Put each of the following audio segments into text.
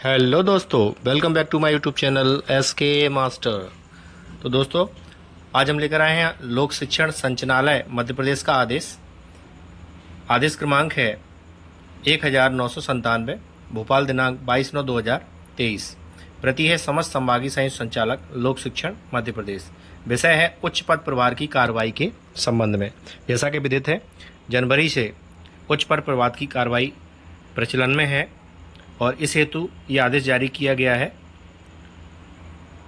Hello दोस्तों, welcome back to my YouTube channel S K Master. तो दोस्तों, आज हम लेकर आए हैं लोक शिक्षण संचालनालय मध्य प्रदेश का आदेश। आदेश क्रमांक है 1997, भोपाल, दिनांक 22/9/2023। प्रति है समस्त संभागीय संयुक्त संचालक लोक शिक्षण मध्य प्रदेश। विषय है उच्च पद प्रभार की कार्रवाई के संबंध में। जैसा कि विदित है, जनवरी से उच्च पद प्रभार की कार्रवाई प्रचलन में है और इस हेतु ये आदेश जारी किया गया है।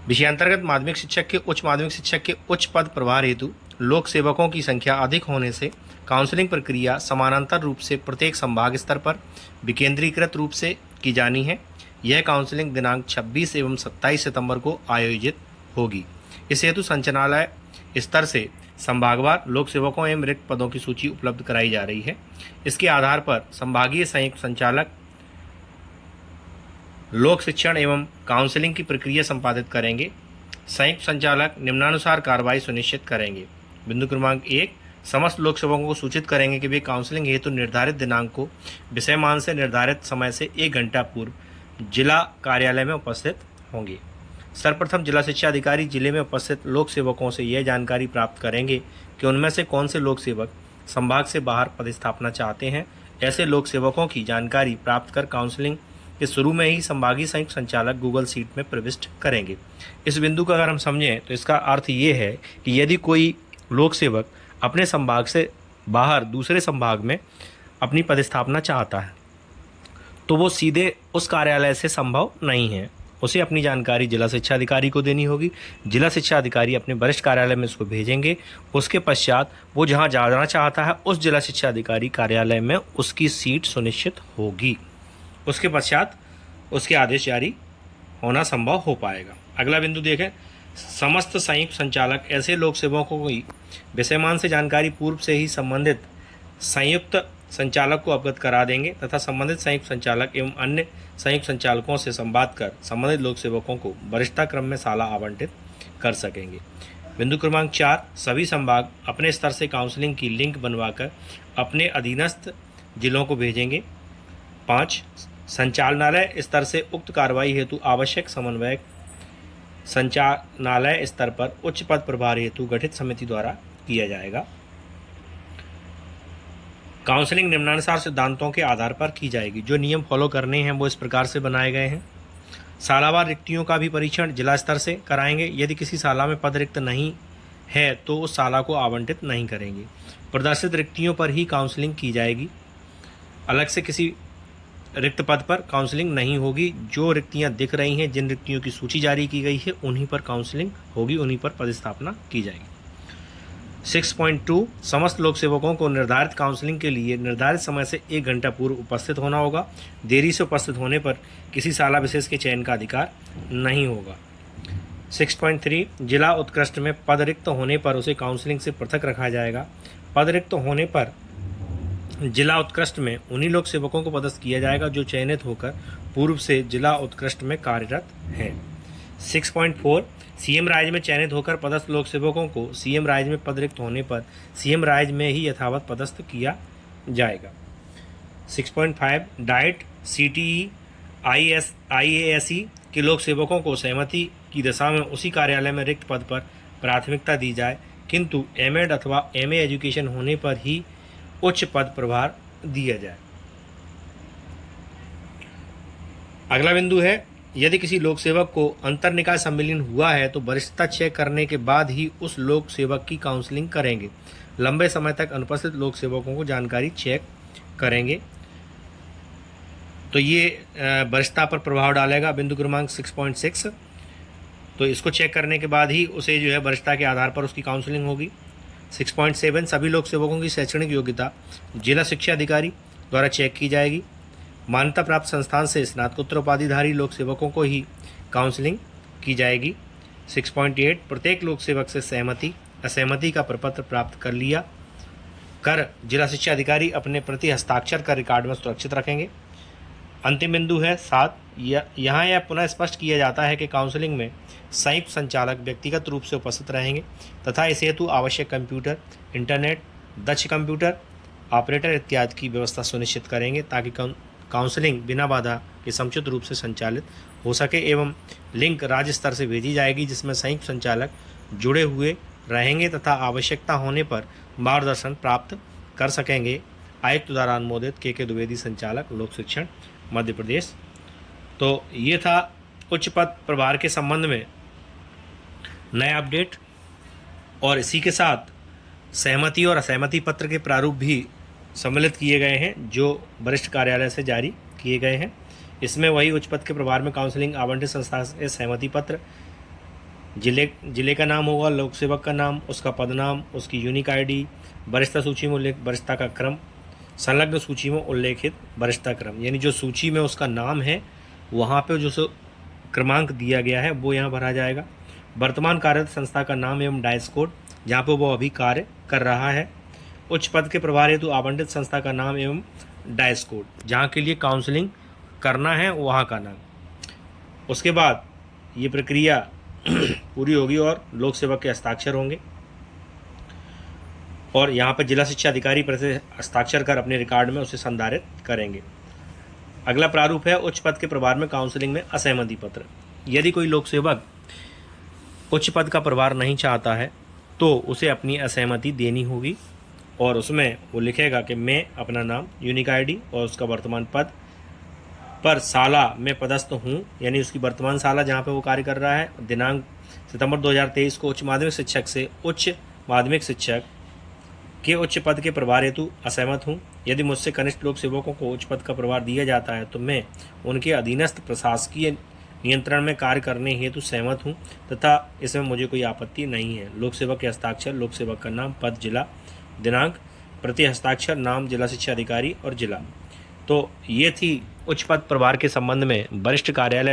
विषयांतर्गत माध्यमिक शिक्षक के उच्च माध्यमिक शिक्षक के उच्च पद प्रभार हेतु लोक सेवकों की संख्या अधिक होने से काउंसलिंग प्रक्रिया समानांतर रूप से प्रत्येक संभाग स्तर पर विकेंद्रीकृत रूप से की जानी है। यह काउंसलिंग दिनांक 26 एवं 27 सितंबर को आयोजित होगी। इस हेतु संचालनालय स्तर से संभागवार लोक सेवकों एवं रिक्त पदों की सूची उपलब्ध कराई जा रही है। इसके आधार पर संभागीय संयुक्त संचालक लोक शिक्षण एवं काउंसलिंग की प्रक्रिया संपादित करेंगे। संयुक्त संचालक निम्नानुसार कार्रवाई सुनिश्चित करेंगे। बिंदु क्रमांक 1, समस्त लोक सेवकों को सूचित करेंगे कि वे काउंसलिंग हेतु निर्धारित दिनांक को विषयमान से निर्धारित समय से 1 घंटा पूर्व जिला कार्यालय में उपस्थित होंगे। सर्वप्रथम जिला शिक्षा अधिकारी जिले में उपस्थित लोक सेवकों से यह जानकारी प्राप्त करेंगे कि उनमें से कौन से लोक सेवक संभाग से बाहर पदस्थापना चाहते हैं। ऐसे लोक सेवकों की जानकारी प्राप्त कर काउंसलिंग के शुरू में ही संभागीय संयुक्त संचालक गूगल सीट में प्रविष्ट करेंगे। इस बिंदु का अगर हम समझें तो इसका अर्थ ये है कि यदि कोई लोक सेवक अपने संभाग से बाहर दूसरे संभाग में अपनी पदस्थापना चाहता है तो वो सीधे उस कार्यालय से संभव नहीं है। उसे अपनी जानकारी जिला शिक्षा अधिकारी को देनी होगी। जिला शिक्षा अधिकारी अपने वरिष्ठ कार्यालय में इसको भेजेंगे। उसके पश्चात वो जहाँ जाना चाहता है उस जिला शिक्षा अधिकारी कार्यालय में उसकी सीट सुनिश्चित होगी। उसके पश्चात उसके आदेश जारी होना संभव हो पाएगा। अगला बिंदु देखें, समस्त संयुक्त संचालक ऐसे लोक सेवकों की विषयमान से जानकारी पूर्व से ही संबंधित संयुक्त संचालक को अवगत करा देंगे तथा संबंधित संयुक्त संचालक एवं अन्य संयुक्त संचालकों से संवाद कर संबंधित लोक सेवकों को वरिष्ठता क्रम में साला आवंटित कर सकेंगे। बिंदु क्रमांक 4, सभी संभाग अपने स्तर से काउंसलिंग की लिंक बनवाकर अपने अधीनस्थ जिलों को भेजेंगे। 5, संचालनालय स्तर से उक्त कार्रवाई हेतु आवश्यक समन्वय संचालनालय स्तर पर उच्च पद प्रभार हेतु गठित समिति द्वारा किया जाएगा। काउंसलिंग निम्नानुसार सिद्धांतों के आधार पर की जाएगी। जो नियम फॉलो करने हैं वो इस प्रकार से बनाए गए हैं। सालावार रिक्तियों का भी परीक्षण जिला स्तर से कराएंगे। यदि किसी साला में पद रिक्त नहीं है तो उस साला को आवंटित नहीं करेंगे। प्रदर्शित रिक्तियों पर ही काउंसलिंग की जाएगी। अलग से किसी रिक्त पद पर काउंसलिंग नहीं होगी। जो रिक्तियां दिख रही हैं, जिन रिक्तियों की सूची जारी की गई है, उन्हीं पर काउंसलिंग होगी, उन्हीं पर पदस्थापना की जाएगी। 6.2, समस्त लोक सेवकों को निर्धारित काउंसलिंग के लिए निर्धारित समय से 1 घंटा पूर्व उपस्थित होना होगा। देरी से उपस्थित होने पर किसी साला विशेष के चयन का अधिकार नहीं होगा। 6.3, जिला उत्कृष्ट में पद रिक्त होने पर उसे काउंसलिंग से पृथक रखा जाएगा। पद रिक्त होने पर जिला उत्कृष्ट में उन्हीं लोक सेवकों को पदस्थ किया जाएगा जो चयनित होकर पूर्व से जिला उत्कृष्ट में कार्यरत हैं। 6.4, सीएम राज्य में चयनित होकर पदस्थ लोक सेवकों को सीएम राज्य में पद रिक्त होने पर सीएम राज्य में ही यथावत पदस्थ किया जाएगा। 6.5, डाइट, सीटीई, आईएएसई के लोक सेवकों को सहमति की दशा में उसी कार्यालय में रिक्त पद पर प्राथमिकता दी जाए, किंतु एमएड अथवा एमए एजुकेशन होने पर ही उच्च पद प्रभार दिया जाए। अगला बिंदु है, यदि किसी लोक सेवक को अंतर निकाय सम्मिलन हुआ है तो वरिष्ठता चेक करने के बाद ही उस लोक सेवक की काउंसलिंग करेंगे। लंबे समय तक अनुपस्थित लोक सेवकों को जानकारी चेक करेंगे तो ये वरिष्ठता पर प्रभाव डालेगा। बिंदु क्रमांक 6.6, तो इसको चेक करने के बाद ही उसे जो है वरिष्ठता के आधार पर उसकी काउंसलिंग होगी। 6.7, सभी लोक सेवकों की शैक्षणिक योग्यता जिला शिक्षा अधिकारी द्वारा चेक की जाएगी। मान्यता प्राप्त संस्थान से स्नातकोत्तर उपाधिधारी लोक सेवकों को ही काउंसलिंग की जाएगी। 6.8, प्रत्येक लोक सेवक से सहमति असहमति का प्रपत्र प्राप्त कर लिया कर जिला शिक्षा अधिकारी अपने प्रति हस्ताक्षर कर रिकॉर्ड में सुरक्षित रखेंगे। अंतिम बिंदु है 7, यहाँ यह पुनः स्पष्ट किया जाता है कि काउंसलिंग में संयुक्त संचालक व्यक्तिगत रूप से उपस्थित रहेंगे तथा इस हेतु आवश्यक कंप्यूटर, इंटरनेट, दक्ष कंप्यूटर ऑपरेटर इत्यादि की व्यवस्था सुनिश्चित करेंगे ताकि काउंसलिंग बिना बाधा के समुचित रूप से संचालित हो सके एवं लिंक राज्य स्तर से भेजी जाएगी, जिसमें संयुक्त संचालक जुड़े हुए रहेंगे तथा आवश्यकता होने पर मार्गदर्शन प्राप्त कर सकेंगे। आयुक्त द्वारा अनुमोदित के द्विवेदी, संचालक लोक शिक्षण मध्य प्रदेश। तो ये था उच्च पद प्रभार के संबंध में नया अपडेट, और इसी के साथ सहमति और असहमति पत्र के प्रारूप भी सम्मिलित किए गए हैं जो वरिष्ठ कार्यालय से जारी किए गए हैं। इसमें वही उच्च पद के प्रभार में काउंसलिंग आवंटित संस्था से सहमति पत्र, जिले का नाम होगा, लोक सेवक का नाम, उसका पद नाम, उसकी यूनिक आईडी, वरिष्ठता सूची में उल्लेख वरिष्ठता का क्रम, संलग्न सूची में उल्लेखित वरिष्ठता क्रम, यानी जो सूची में उसका नाम है वहाँ पे जो क्रमांक दिया गया है वो यहाँ भरा जाएगा। वर्तमान कार्यरत संस्था का नाम एवं डाइस कोड जहाँ पे वो अभी कार्य कर रहा है। उच्च पद के प्रभार हेतु आवंटित संस्था का नाम एवं डाइस कोड, जहाँ के लिए काउंसलिंग करना है वहाँ का नाम। उसके बाद ये प्रक्रिया पूरी होगी और लोक सेवक के हस्ताक्षर होंगे और यहाँ पर जिला शिक्षा अधिकारी प्रति हस्ताक्षर कर अपने रिकॉर्ड में उसे संधारित करेंगे। अगला प्रारूप है उच्च पद के प्रभार में काउंसलिंग में असहमति पत्र। यदि कोई लोक सेवक उच्च पद का प्रभार नहीं चाहता है तो उसे अपनी असहमति देनी होगी और उसमें वो लिखेगा कि मैं अपना नाम, यूनिक आईडी और उसका वर्तमान पद पर साला में पदस्थ हूँ, यानी उसकी वर्तमान साला जहाँ पे वो कार्य कर रहा है, दिनांक सितंबर 2023 को उच्च माध्यमिक शिक्षक से उच्च माध्यमिक शिक्षक के उच्च पद के प्रभार हेतु असहमत हूँ। यदि मुझसे कनिष्ठ लोक सेवकों को उच्च पद का प्रभार दिया जाता है तो मैं उनके अधीनस्थ प्रशासकीय नियंत्रण में कार्य करने हेतु सहमत हूँ तथा इसमें मुझे कोई आपत्ति नहीं है। लोक सेवक के हस्ताक्षर, लोक सेवक का नाम, पद, जिला, दिनांक, प्रति हस्ताक्षर, नाम, जिला शिक्षा अधिकारी और जिला। तो ये थी उच्च पद प्रभार के संबंध में वरिष्ठ कार्यालय